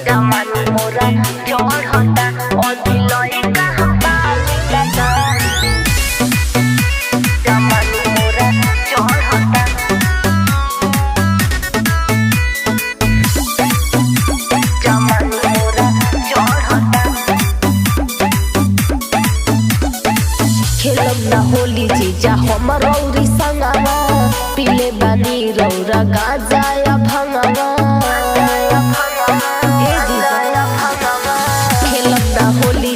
जवानी मोरा चढ़ता अभिलय कहता लगा जवानी मोरा चढ़ता जवानी मोरा चढ़ता खेलब ना होली जीजा हमर रौरी संगवा पीले बानी रौरा गाजा या भंगवा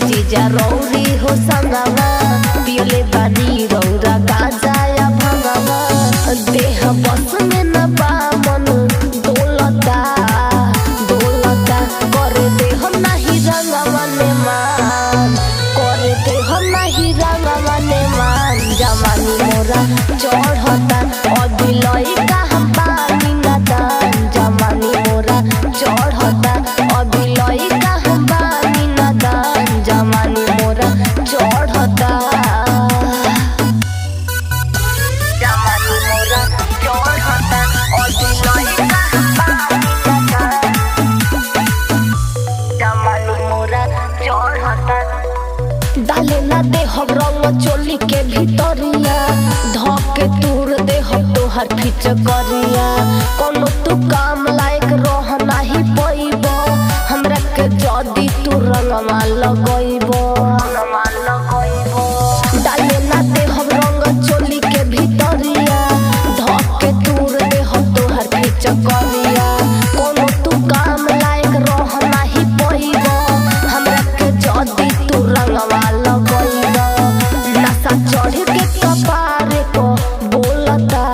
जीजा रौरी हो संगवा पियले बानी रौरा गाजा या भंगवा देह बस में न बा मन दौलता दौलता करे देह नाही रंगवा ने मान करे देह नाही रंगवा ने मान जवानी मोरा चढ़ता अभिलय कहाँ पानी न दान जवानी मोरा चढ़ता अभिलय कहाँ पानी न दान जवानी मोरा चढ़ता जवानी मोरा चढ़ता अभिलय कहाँ पानी न दान जवानी मोरा चढ़ता डाले ना देह रंग चोली के भीतरिया धके तूर देह तोहर खिच करिया कोनो तू काम लायक रह नाही पइबो हमरा के जदी तू रंगवा लगइबो डाले ना देह रंग चोली के भीतरिया धके तूर देह तोहर खिच करिया कोनो तू काम लायक रह नाही पइबो हमरा के जदी तू रंगवा लगइबो नशा चढ़ के कपारे को बोलता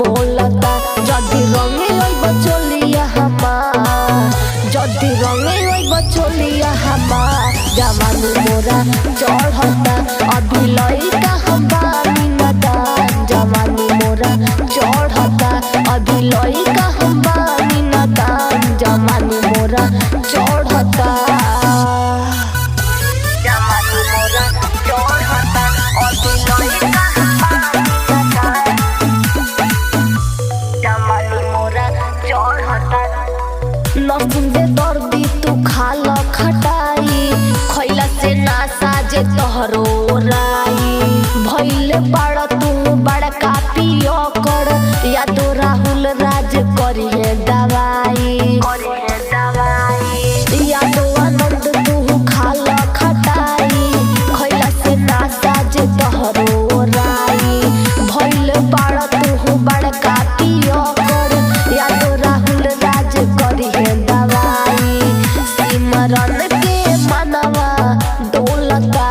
बोलता जदी रंगे ओइ बचोलिया हमार जदी रंगे ओइ बचोलिया हमार जवानी मोरा चढ़ता अभिलय कहाँ पानी न दान जवानी मोरा चढ़ता अभिलय कहाँ पानी न दान जवानी मोरा चढ़ता जवानी मोरा चढ़ता अभिलय कहाँ पानी न दान जवानी मोरा चढ़ता लहसुन दे दर्दी तू खाल खटाई खैला से ना साजे तोहरो राई भइल बड़ तू बड़का पियो कर या तो राहुल राज करिए दवाई या तो आनंद तू खाल खटाई खैला से ना साजे तोहरो राई भइल बड़ तू बड़का पियो कर या तो राहुल राज करिए दवाई सिमरन के मनवा डोलता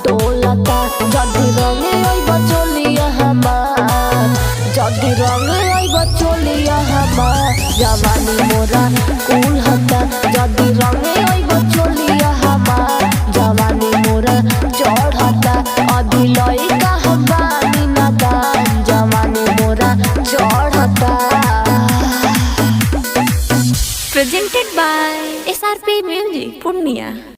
डोलता जदी रंगे ओइ बचोलिया हमार जदी रंगे ओइ बचोलिया हमार जवानी मोरा कुल हता जदी रंगे ओइ बचोलिया हमार जवानी मोरा चढ़ता अभिलय कहाँ पानी न दान जवानी मोरा चढ़ता Presented by SRP Music, Purnia.